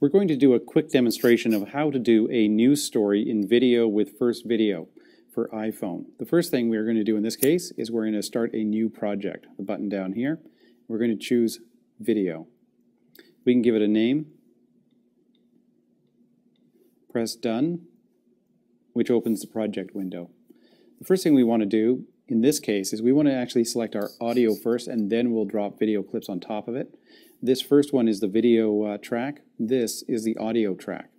We're going to do a quick demonstration of how to do a news story in video with First Video for iPhone. The first thing we're going to do in this case is we're going to start a new project. The button down here, we're going to choose Video. We can give it a name, press Done, which opens the project window. The first thing we want to do in this case is we want to actually select our audio first, and then we'll drop video clips on top of it. This first one is the video track. This is the audio track.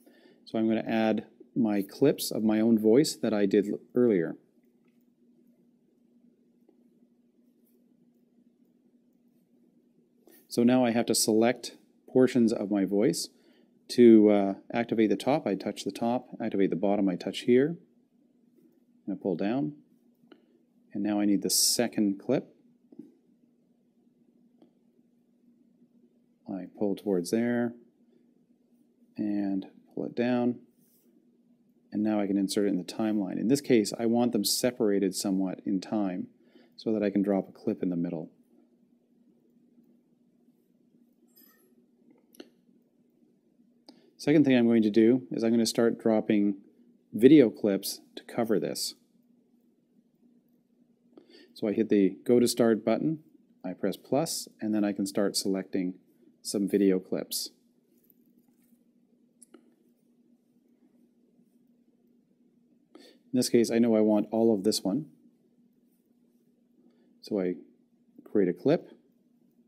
So I'm going to add my clips of my own voice that I did earlier. So now I have to select portions of my voice. To activate the top, I touch the top. Activate the bottom, I touch here. And I pull down. And now I need the second clip. I pull towards there and pull it down, and now I can insert it in the timeline. In this case, I want them separated somewhat in time so that I can drop a clip in the middle. Second thing I'm going to do is I'm going to start dropping video clips to cover this. So I hit the Go to Start button, I press plus, and then I can start selecting some video clips. In this case, I know I want all of this one. So I create a clip.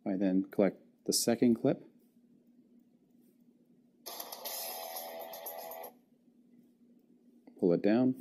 I then collect the second clip. Pull it down.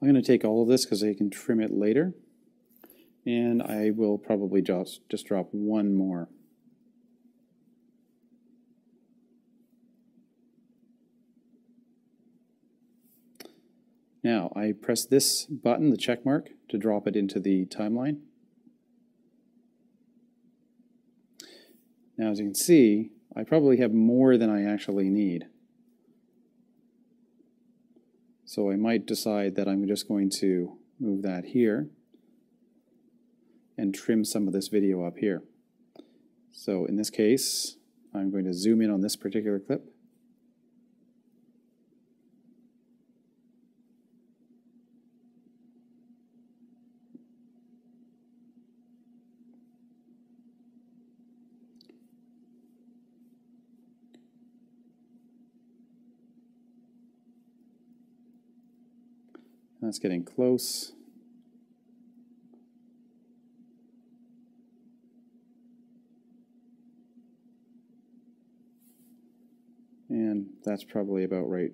I'm going to take all of this because I can trim it later, and I will probably just drop one more. Now I press this button, the check mark, to drop it into the timeline. Now as you can see, I probably have more than I actually need. So I might decide that I'm just going to move that here and trim some of this video up here. So in this case, I'm going to zoom in on this particular clip. That's getting close. And that's probably about right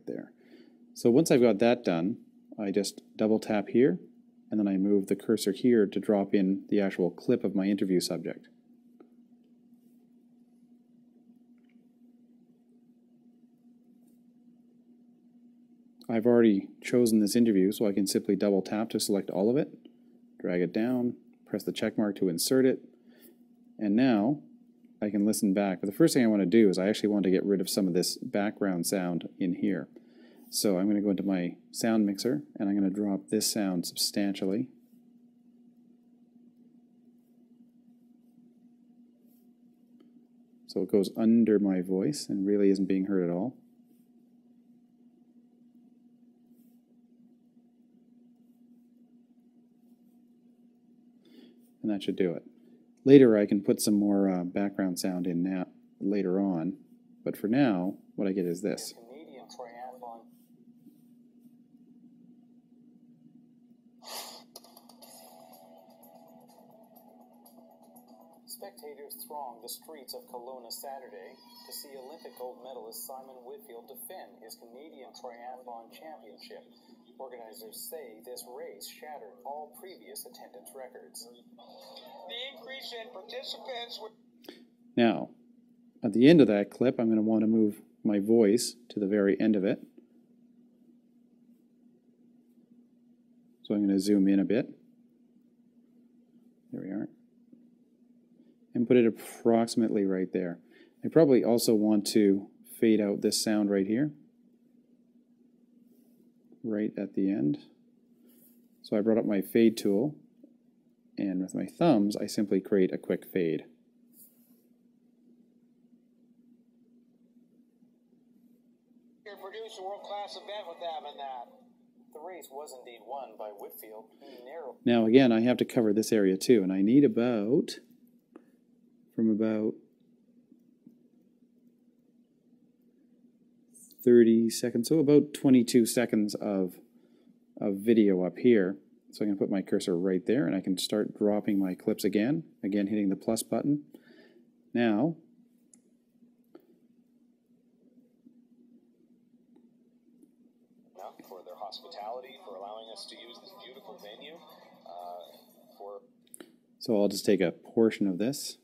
there. So once I've got that done, I just double tap here, and then I move the cursor here to drop in the actual clip of my interview subject. I've already chosen this interview, so I can simply double tap to select all of it, drag it down, press the check mark to insert it, and now I can listen back. But the first thing I want to do is I actually want to get rid of some of this background sound in here. So I'm going to go into my sound mixer, and I'm going to drop this sound substantially. So it goes under my voice and really isn't being heard at all. And that should do it. Later I can put some more background sound in now later on, but for now what I get is this. Spectators thronged the streets of Kelowna Saturday to see Olympic gold medalist Simon Whitfield defend his Canadian Triathlon Championship. Organizers say this race shattered all previous attendance records. The increase in participants... Now, at the end of that clip, I'm going to want to move my voice to the very end of it. So I'm going to zoom in a bit. There we are. And put it approximately right there. I probably also want to fade out this sound right here, right at the end. So I brought up my fade tool, and with my thumbs I simply create a quick fade. You produced a world-class event with having that. The race was indeed won by Whitfield. Now again, I have to cover this area too, and I need about 30 seconds, so about 22 seconds of video up here. So I'm going to put my cursor right there, and I can start dropping my clips again hitting the plus button. Now, for their hospitality, for allowing us to use this beautiful venue. So I'll just take a portion of this.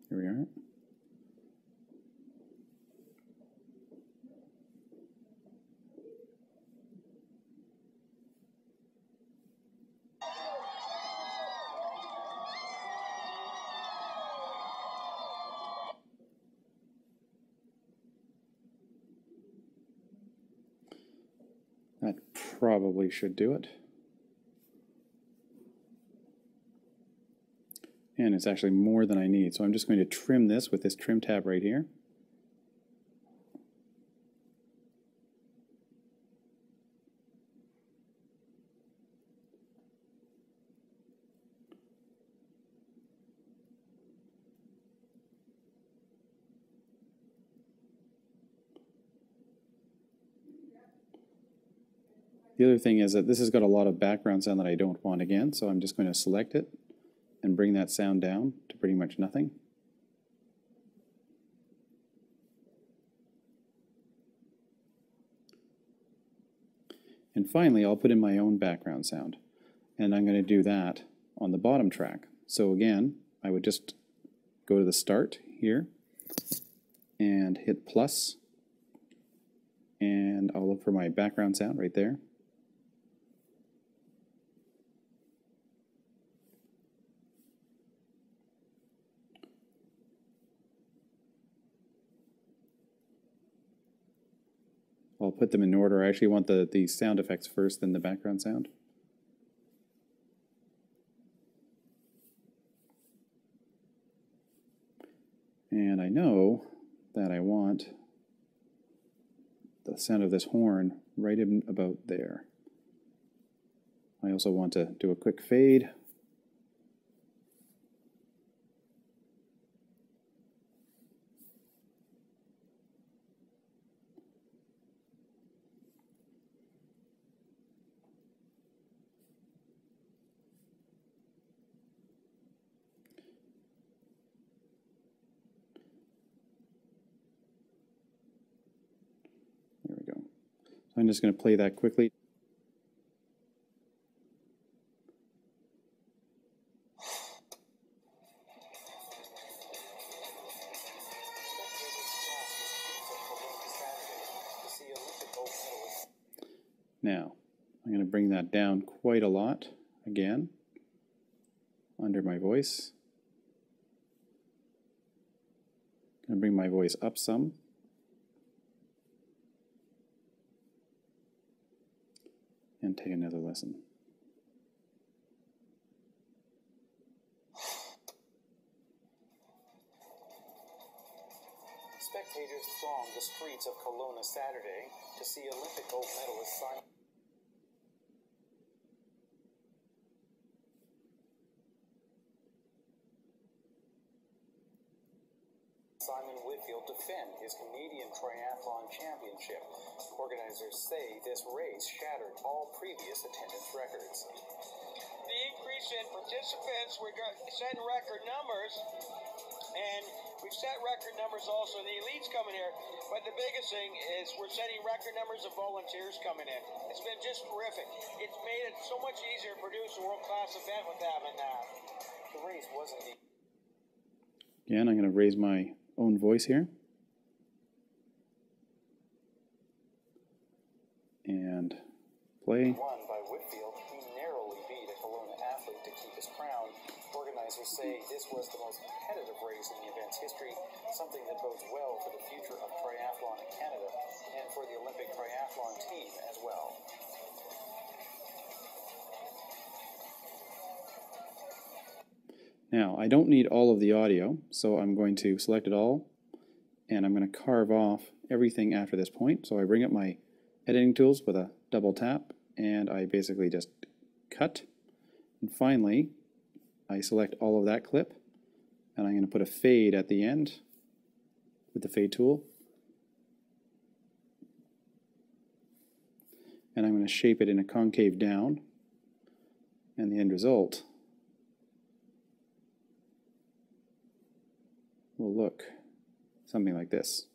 Here we are. That probably should do it. And it's actually more than I need, so I'm just going to trim this with this trim tab right here. The other thing is that this has got a lot of background sound that I don't want again, so I'm just going to select it and bring that sound down to pretty much nothing. And finally, I'll put in my own background sound, and I'm going to do that on the bottom track. So again, I would just go to the start here and hit plus, and I'll look for my background sound right there. I'll put them in order. I actually want the sound effects first, then the background sound. And I know that I want the sound of this horn right in about there. I also want to do a quick fade. There we go. So I'm just going to play that quickly. Now, I'm going to bring that down quite a lot again under my voice. I'm going to bring my voice up some. And take another listen. Spectators thronged the streets of Kelowna Saturday to see Olympic gold medalist Simon Whitfield defend his Canadian Triathlon Championship. Organizers say this race shattered all previous attendance records. The increase in participants, we're setting record numbers, and we've set record numbers also. The elites coming here, but the biggest thing is we're setting record numbers of volunteers coming in. It's been just terrific. It's made it so much easier to produce a world-class event with having that. The race wasn't the Again, I'm going to raise my own voice here. And play. Won by Whitfield. He narrowly beat a Kelowna athlete to keep his crown. Organizers say this was the most competitive race in the event's history, something that bodes well for the future of triathlon in Canada and for the Olympic triathlon team as well. Now, I don't need all of the audio, so I'm going to select it all, and I'm going to carve off everything after this point. So I bring up my editing tools with a double tap, and I basically just cut. And finally, I select all of that clip, and I'm going to put a fade at the end with the fade tool. And I'm going to shape it in a concave down, and the end result will look something like this.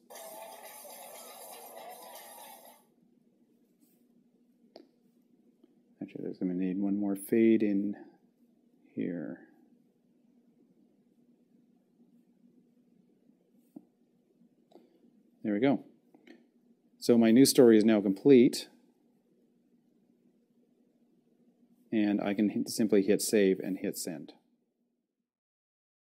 Actually, there's going to need one more fade in here. There we go. So my news story is now complete, and I can simply hit save and hit send.